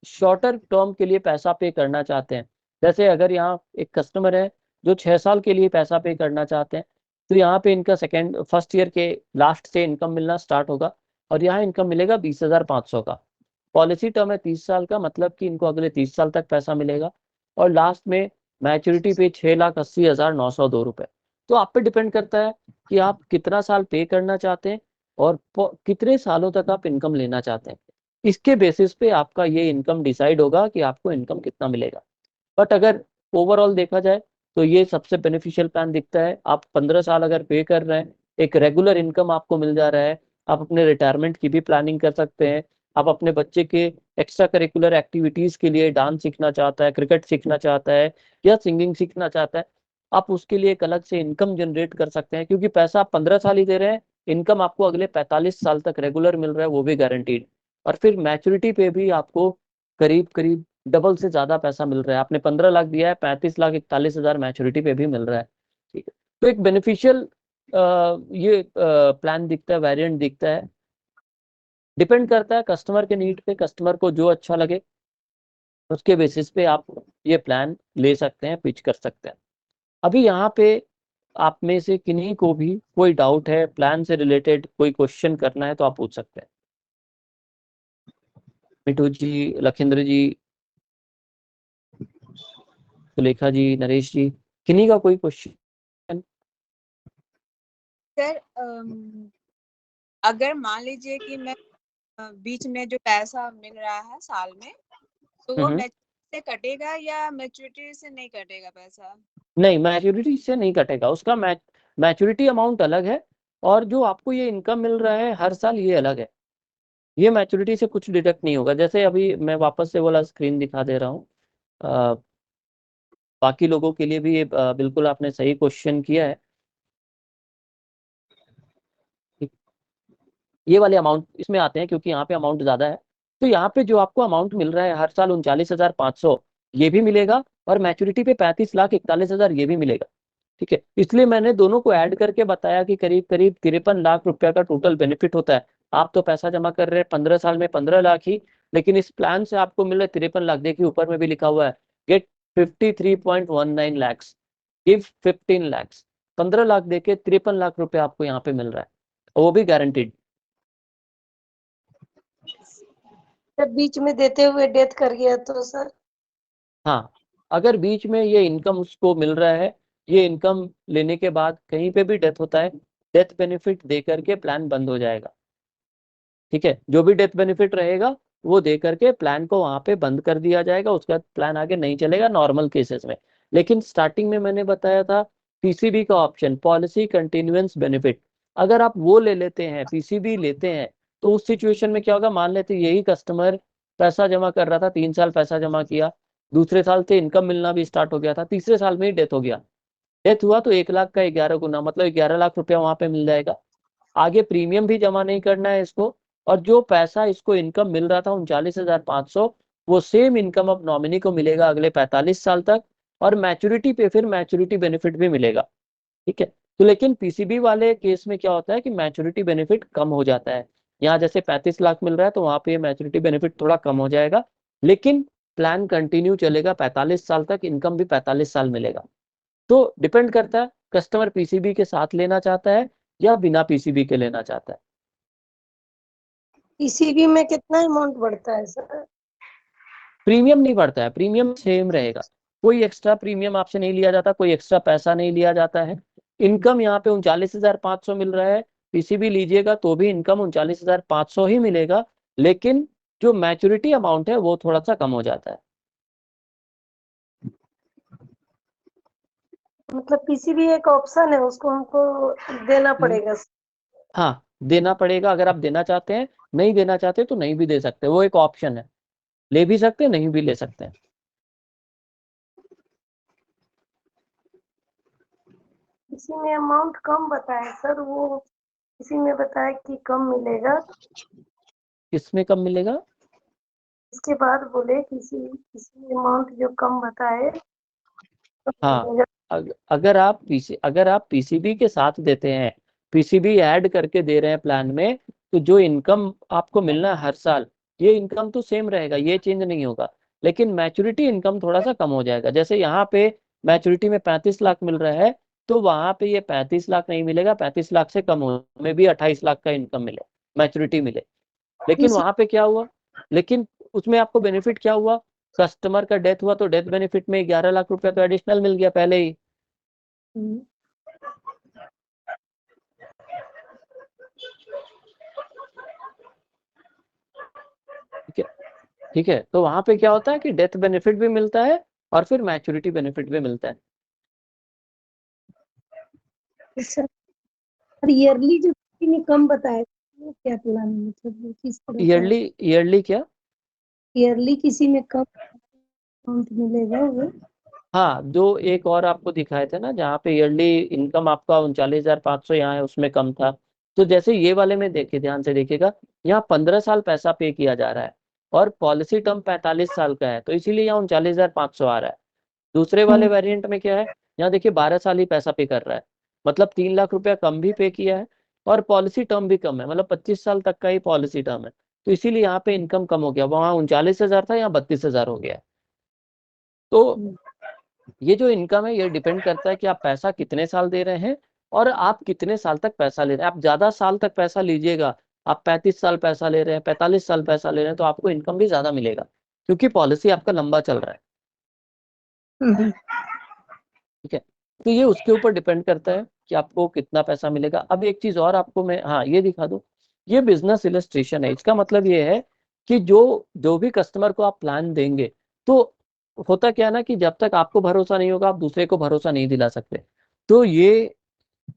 Speaker 1: शॉर्टर टर्म के लिए पैसा पे करना चाहते हैं, जैसे अगर यहाँ एक कस्टमर है जो 6 साल के लिए पैसा पे करना चाहते हैं, तो यहाँ पे इनका फर्स्ट ईयर के लास्ट से इनकम मिलना स्टार्ट होगा, और यहाँ इनकम मिलेगा 20,500 का। पॉलिसी टर्म है 30 साल का, मतलब कि इनको अगले 30 साल तक पैसा मिलेगा, और लास्ट में मैच्योरिटी पे 6,80,902 रुपए। तो आप पे डिपेंड करता है कि आप कितना साल पे करना चाहते हैं और कितने सालों तक आप इनकम लेना चाहते हैं। इसके बेसिस पे आपका ये इनकम डिसाइड होगा कि आपको इनकम कितना मिलेगा। बट अगर ओवरऑल देखा जाए तो ये सबसे बेनिफिशियल प्लान दिखता है। आप 15 साल अगर पे कर रहे हैं, एक रेगुलर इनकम आपको मिल जा रहा है, आप अपने रिटायरमेंट की भी प्लानिंग कर सकते हैं। आप अपने बच्चे के एक्स्ट्रा करिकुलर एक्टिविटीज के लिए, डांस सीखना चाहता है, क्रिकेट सीखना चाहता है, या सिंगिंग सीखना चाहता है, आप उसके लिए एक अलग से इनकम जनरेट कर सकते हैं, क्योंकि पैसा आप 15 साल ही दे रहे हैं, इनकम आपको अगले 45 साल तक रेगुलर मिल रहा है, वो भी गारंटीड। और फिर मैच्योरिटी पे भी आपको करीब करीब डबल से ज्यादा पैसा मिल रहा है। आपने 15 लाख दिया है, 35,41,000 मैच्योरिटी पे भी मिल रहा है। ठीक है, तो एक बेनिफिशियल ये प्लान दिखता है, वेरिएंट दिखता है। डिपेंड करता है कस्टमर के नीड पे, कस्टमर को जो अच्छा लगे उसके बेसिस पे आप ये प्लान ले सकते हैं, पिच कर सकते हैं। अभी यहाँ पे आप में से किन्हीं को भी कोई डाउट है प्लान से रिलेटेड, कोई क्वेश्चन करना है तो आप पूछ सकते हैं। मिठू जी, लखिंद्र जी। सुलेखा जी, नरेश जी, किन्हीं का कोई क्वेश्चन?
Speaker 2: सर अगर मान लीजिए कि मैं बीच में जो पैसा मिल रहा है साल में, तो वो मैच्योरिटी से कटेगा या मैच्योरिटी से नहीं कटेगा पैसा?
Speaker 1: नहीं, मैच्योरिटी से नहीं कटेगा, उसका मैच्योरिटी अमाउंट अलग है, और जो आपको ये इनकम मिल रहा है हर साल ये अलग है। ये मैच्योरिटी से कुछ डिडक्ट नहीं होगा। जैसे अभी मैं वापस से वाला स्क्रीन दिखा दे रहा हूँ, बाकी लोगों के लिए भी ये बिल्कुल आपने सही क्वेश्चन किया है। ये वाले अमाउंट इसमें आते हैं क्योंकि यहाँ पे अमाउंट ज्यादा है। तो यहाँ पे जो आपको अमाउंट मिल रहा है हर साल 39,500, ये भी मिलेगा, और मैच्योरिटी पे 35,41,000 ये भी मिलेगा। ठीक है, इसलिए मैंने दोनों को ऐड करके बताया कि करीब करीब 53 लाख रुपया का टोटल बेनिफिट होता है। आप तो पैसा जमा कर रहे हैं 15 साल में 15 लाख ही, लेकिन इस प्लान से आपको मिल रहा है 53 लाख। देखिए ऊपर में भी लिखा हुआ है, get 53.19 lakhs, give 15 lakhs। 15 lakh देके 53 लाख रुपया आपको यहाँ पे मिल रहा है, और वो भी गारंटीड।
Speaker 3: जब बीच में देते हुए डेथ कर गया तो सर?
Speaker 1: हाँ, अगर बीच में ये इनकम उसको मिल रहा है, ये इनकम लेने के बाद कहीं पे भी डेथ होता है, डेथ बेनिफिट दे करके प्लान बंद हो जाएगा। ठीक है, जो भी डेथ बेनिफिट रहेगा वो दे करके प्लान को वहां पे बंद कर दिया जाएगा, उसका प्लान आगे नहीं चलेगा नॉर्मल केसेस में। लेकिन स्टार्टिंग में मैंने बताया था पीसीबी का ऑप्शन, पॉलिसी कंटिन्यूएंस बेनिफिट, अगर आप वो ले लेते हैं, पीसीबी लेते हैं, तो उस सिचुएशन में क्या होगा, मान लेते यही कस्टमर पैसा जमा कर रहा था, 3 साल पैसा जमा किया, दूसरे साल से इनकम मिलना भी स्टार्ट हो गया था, तीसरे साल में ही डेथ हो गया। डेथ हुआ तो 1 लाख का 11 गुना, मतलब 11 लाख रुपया वहां पे मिल जाएगा। आगे प्रीमियम भी जमा नहीं करना है इसको, और जो पैसा इसको इनकम मिल रहा था 39,500, वो सेम इनकम अब नॉमिनी को मिलेगा अगले 45 साल तक, और मैच्योरिटी पे फिर मैच्योरिटी बेनिफिट भी मिलेगा। ठीक है, तो लेकिन पीसीबी वाले केस में क्या होता है कि मैच्योरिटी बेनिफिट कम हो जाता है। यहाँ जैसे 35 लाख मिल रहा है तो वहां पे मैच्योरिटी बेनिफिट थोड़ा कम हो जाएगा, लेकिन प्लान कंटिन्यू चलेगा 45 साल तक, इनकम भी 45 साल मिलेगा। तो डिपेंड करता है कस्टमर पीसीबी के साथ लेना चाहता है या बिना पीसीबी के लेना चाहता है।
Speaker 3: पीसीबी में कितना अमाउंट बढ़ता है सर?
Speaker 1: प्रीमियम नहीं बढ़ता है, प्रीमियम सेम रहेगा, कोई एक्स्ट्रा प्रीमियम आपसे नहीं लिया जाता, कोई एक्स्ट्रा पैसा नहीं लिया जाता है। इनकम यहाँ पे 39,500 मिल रहा है, पीसीबी लीजिएगा तो भी इनकम 39,500 ही मिलेगा, लेकिन जो मैच्योरिटी अमाउंट है वो थोड़ा सा कम हो जाता है।
Speaker 3: मतलब पीसीबी एक ऑप्शन है, उसको हमको देना पड़ेगा?
Speaker 1: हाँ, देना पड़ेगा, अगर आप देना चाहते हैं, नहीं देना चाहते तो नहीं भी दे सकते, वो एक ऑप्शन है, ले भी सकते हैं नहीं भी ले सकते हैं।
Speaker 3: किसी में अमाउंट कम बताए सर, वो किसी में बताया कि कम मिलेगा,
Speaker 1: किसमें कम मिलेगा?
Speaker 3: इसके बाद बोले किसी अमाउंट जो कम बताए कम
Speaker 1: हाँ,
Speaker 3: मिलेगा।
Speaker 1: अगर आप पीसीबी के साथ देते हैं, पीसीबी ऐड करके दे रहे हैं प्लान में, तो जो इनकम आपको मिलना है हर साल, ये इनकम तो सेम रहेगा, ये चेंज नहीं होगा, लेकिन मैच्योरिटी इनकम थोड़ा सा कम हो जाएगा। जैसे यहाँ पे मैच्योरिटी में 35 लाख मिल रहा है, तो वहां पे ये 35 लाख नहीं मिलेगा, 35 लाख से कम हो में भी 28 लाख का इनकम मिले, मैच्योरिटी मिले। लेकिन
Speaker 3: पीसी
Speaker 1: वहां पे क्या हुआ, लेकिन उसमें आपको बेनिफिट क्या हुआ, कस्टमर का डेथ हुआ तो डेथ बेनिफिट में 11 लाख रुपया तो एडिशनल मिल गया पहले ही। ठीक है, ठीक है, तो वहां पे क्या होता है कि डेथ बेनिफिट भी मिलता है और फिर मैच्योरिटी बेनिफिट भी मिलता है।
Speaker 3: सर ईयरली जो किसी ने कम बताया वो क्या प्लान है, मतलब वो किस तरह का?
Speaker 1: ईयरली, ईयरली क्या?
Speaker 3: ईयरली किसी में कम अमाउंट मिलेगा वो?
Speaker 1: हाँ, जो एक और आपको दिखाए थे ना जहाँ पे ईयरली इनकम आपका 39,500 यहाँ है, उसमें कम था। तो जैसे ये वाले में देखिए, ध्यान से देखिएगा, यहाँ 15 साल पैसा पे किया जा रहा है, और पॉलिसी टर्म 45 साल का है, तो इसीलिए यहाँ 39,500 आ रहा है। दूसरे वाले वेरिएंट में क्या है, यहाँ देखिए 12 साल ही पैसा पे कर रहा है, मतलब 3 लाख रुपया कम भी पे किया है, और पॉलिसी टर्म भी कम है, मतलब 25 साल तक का ही पॉलिसी टर्म है, तो इसीलिए यहाँ पे इनकम कम हो गया, वहाँ 39,000 था, यहाँ 32,000 हो गया है। तो ये जो इनकम है ये डिपेंड करता है कि आप पैसा कितने साल दे रहे हैं, और आप कितने साल तक पैसा ले रहे हैं। आप ज्यादा साल तक पैसा लीजिएगा, आप 35 साल पैसा ले रहे हैं, 45 साल पैसा ले रहे हैं, तो आपको इनकम भी ज्यादा मिलेगा, क्योंकि पॉलिसी आपका लंबा चल रहा है। ठीक है, तो ये उसके ऊपर डिपेंड करता है कि आपको कितना पैसा मिलेगा। अब एक चीज और आपको मैं ये दिखा दूं, ये बिजनेस इलस्ट्रेशन है। इसका मतलब ये है कि जो भी कस्टमर को आप प्लान देंगे, तो होता क्या है ना कि जब तक आपको भरोसा नहीं होगा, आप दूसरे को भरोसा नहीं दिला सकते। तो ये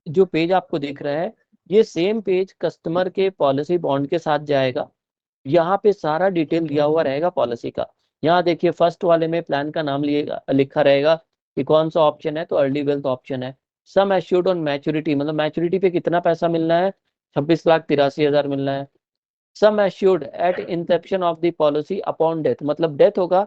Speaker 1: जो पेज आपको दिख रहा है, ये सेम पेज कस्टमर के पॉलिसी बॉन्ड के साथ जाएगा। यहाँ पे सारा डिटेल दिया हुआ रहेगा पॉलिसी का। यहाँ देखिए फर्स्ट वाले में प्लान का नाम लिखा रहेगा कि कौन सा ऑप्शन है, तो अर्ली वेल्थ ऑप्शन है। Sum assured on maturity, maturity मैच्योरिटी पे कितना पैसा मिलना है, 26,83,000 मिलना है। Sum assured at inception of the policy upon death, मतलब डेथ होगा,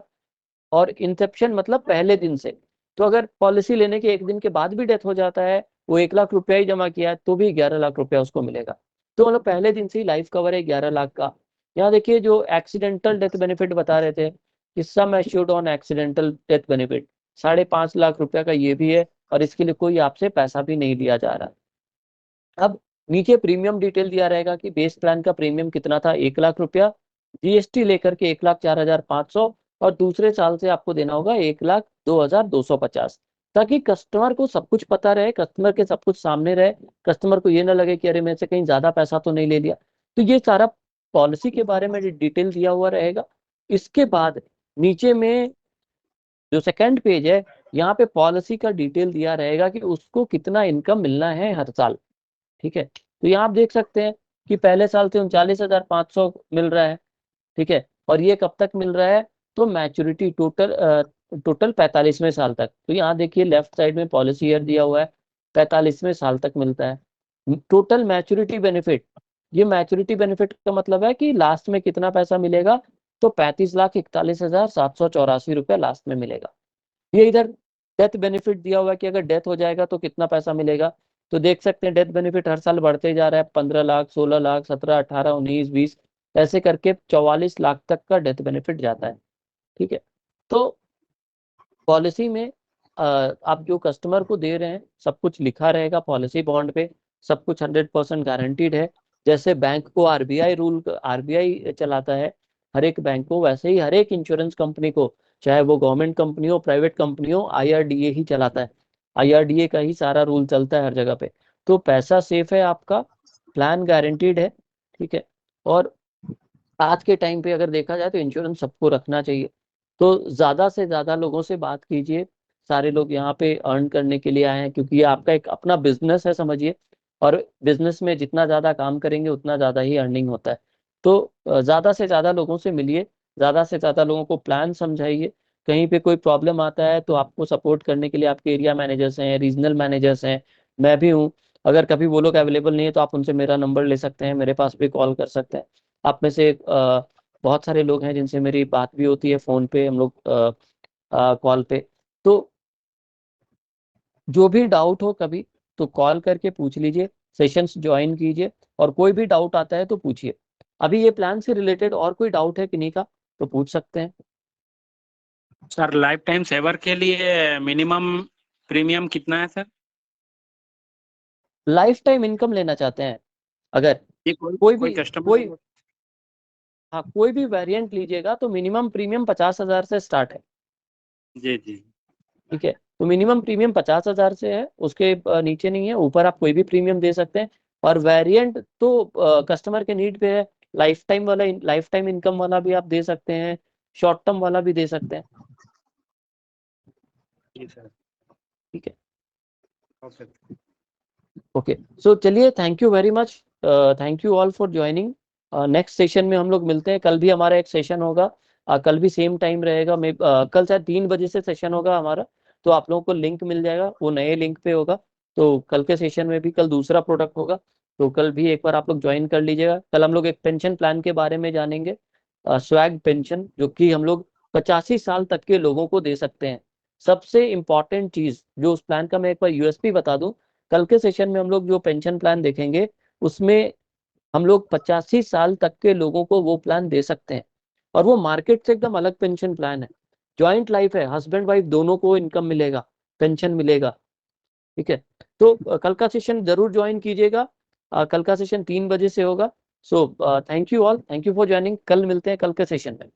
Speaker 1: और इंसेप्शन मतलब पहले दिन से। तो अगर पॉलिसी लेने के एक दिन के बाद भी डेथ हो जाता है, वो 1 लाख रुपया ही जमा किया है, तो भी 11 लाख रुपया उसको मिलेगा। तो मतलब पहले दिन से ही लाइफ कवर है 11 लाख का। यहाँ देखिए जो एक्सीडेंटल डेथ बेनिफिट बता रहे थे कि सम assured on accidental death benefit, 5.5 lakh रुपया का ये भी है, और इसके लिए कोई आपसे पैसा भी नहीं लिया जा रहा। अब नीचे प्रीमियम डिटेल दिया रहेगा कि बेस प्लान का प्रीमियम कितना था, 1 लाख रुपया, जीएसटी लेकर के 1,04,500, और दूसरे साल से आपको देना होगा 1,02,250, ताकि कस्टमर को सब कुछ पता रहे, कस्टमर के सब कुछ सामने रहे, कस्टमर को ये ना लगे कि अरे मेरे से कहीं ज्यादा पैसा तो नहीं ले लिया। तो ये सारा पॉलिसी के बारे में डिटेल दिया हुआ रहेगा। इसके बाद नीचे में जो सेकंड पेज है, यहाँ पे पॉलिसी का डिटेल दिया रहेगा कि उसको कितना इनकम मिलना है हर साल। ठीक है, तो यहाँ आप देख सकते हैं कि पहले साल से 39,500 मिल रहा है। ठीक है, और ये कब तक मिल रहा है, तो मैच्योरिटी टोटल 45वें साल तक। तो यहाँ देखिए लेफ्ट साइड में पॉलिसी ईयर दिया हुआ है, 45वें साल तक मिलता है। टोटल मैच्योरिटी बेनिफिट, ये मैच्योरिटी बेनिफिट का मतलब है कि लास्ट में कितना पैसा मिलेगा, तो 35,41,784 रुपया लास्ट में मिलेगा। ये इधर डेथ बेनिफिट दिया हुआ है कि अगर डेथ हो जाएगा तो कितना पैसा मिलेगा। तो देख सकते हैं डेथ बेनिफिट हर साल बढ़ते जा रहा है, 15 लाख, 16 लाख, 17, 18, 19, 20, ऐसे करके 44 लाख तक का डेथ बेनिफिट जाता है। ठीक है, तो पॉलिसी में आप जो कस्टमर को दे रहे हैं सब कुछ लिखा रहेगा पॉलिसी बॉन्ड पे, सब कुछ 100% गारंटीड है। जैसे बैंक को आरबीआई चलाता है हर एक बैंक को, वैसे ही हर एक इंश्योरेंस कंपनी को, चाहे वो गवर्नमेंट कंपनी हो, प्राइवेट कंपनी हो, आईआरडीए ही चलाता है। आईआरडीए का ही सारा रूल चलता है हर जगह पे। तो पैसा सेफ है आपका, प्लान गारंटीड है। ठीक है, और आज के टाइम पे अगर देखा जाए तो इंश्योरेंस सबको रखना चाहिए। तो ज्यादा से ज्यादा लोगों से बात कीजिए। सारे लोग यहाँ पे अर्न करने के लिए आए हैं, क्योंकि ये आपका एक अपना बिजनेस है समझिए, और बिजनेस में जितना ज्यादा काम करेंगे उतना ज्यादा ही अर्निंग होता है। तो ज्यादा से ज्यादा लोगों से मिलिए, ज्यादा से ज्यादा लोगों को प्लान समझाइए। कहीं पे कोई प्रॉब्लम आता है तो आपको सपोर्ट करने के लिए आपके एरिया मैनेजर्स हैं, रीजनल मैनेजर्स हैं, मैं भी हूँ। अगर कभी वो लोग अवेलेबल नहीं है तो आप उनसे मेरा नंबर ले सकते हैं, मेरे पास भी कॉल कर सकते हैं। आप में से बहुत सारे लोग हैं जिनसे मेरी बात भी होती है फोन पे, हम लोग कॉल पे। तो जो भी डाउट हो कभी, तो कॉल करके पूछ लीजिए, सेशंस ज्वाइन कीजिए, और कोई भी डाउट आता है तो पूछिए। अभी ये प्लान से रिलेटेड और कोई डाउट है किन्हीं का, तो पूछ सकते हैं।
Speaker 4: सर लाइफ टाइम सेवर के लिए मिनिमम प्रीमियम कितना है सर?
Speaker 1: लाइफ टाइम इनकम लेना चाहते हैं अगर
Speaker 4: ये
Speaker 1: कोई
Speaker 4: कोई
Speaker 1: भी
Speaker 4: कस्टमर।
Speaker 1: कोई भी वेरिएंट लीजिएगा तो मिनिमम प्रीमियम 50,000 से स्टार्ट है।
Speaker 4: जी जी।
Speaker 1: ठीक है, तो मिनिमम प्रीमियम 50,000 से है, उसके नीचे नहीं है, ऊपर आप कोई भी प्रीमियम दे सकते हैं। और वेरिएंट तो कस्टमर के नीड पे है। लाइफ टाइम इनकम वाला भी आप दे सकते हैं, शॉर्ट टर्म वाला भी दे सकते हैं।
Speaker 4: जी सर।
Speaker 1: ठीक है,
Speaker 4: ओके।
Speaker 1: ओके, सो चलिए, thank you very much, thank you all for joining. Next session में हम लोग मिलते हैं। कल भी हमारा एक सेशन होगा, कल भी सेम टाइम रहेगा। कल शायद 3 बजे से सेशन होगा हमारा। तो आप लोगों को लिंक मिल जाएगा, वो नए लिंक पे होगा। तो कल के सेशन में भी कल दूसरा प्रोडक्ट होगा, तो कल भी एक बार आप लोग ज्वाइन कर लीजिएगा। कल हम लोग एक पेंशन प्लान के बारे में जानेंगे, स्वैग पेंशन, जो कि हम लोग 85 साल तक के लोगों को दे सकते हैं। सबसे इंपॉर्टेंट चीज जो उस प्लान का, मैं एक बार यूएसपी बता दूं, कल के सेशन में हम लोग जो पेंशन प्लान देखेंगे, उसमें हम लोग 85 साल तक के लोगों को वो प्लान दे सकते हैं। और वो मार्केट से एकदम अलग पेंशन प्लान है। जॉइंट लाइफ है, हस्बैंड वाइफ दोनों को इनकम मिलेगा, पेंशन मिलेगा। ठीक है, तो कल का सेशन जरूर ज्वाइन कीजिएगा। कल का सेशन 3 बजे से होगा। So thank you all, thank you for joining. कल मिलते हैं कल के सेशन में।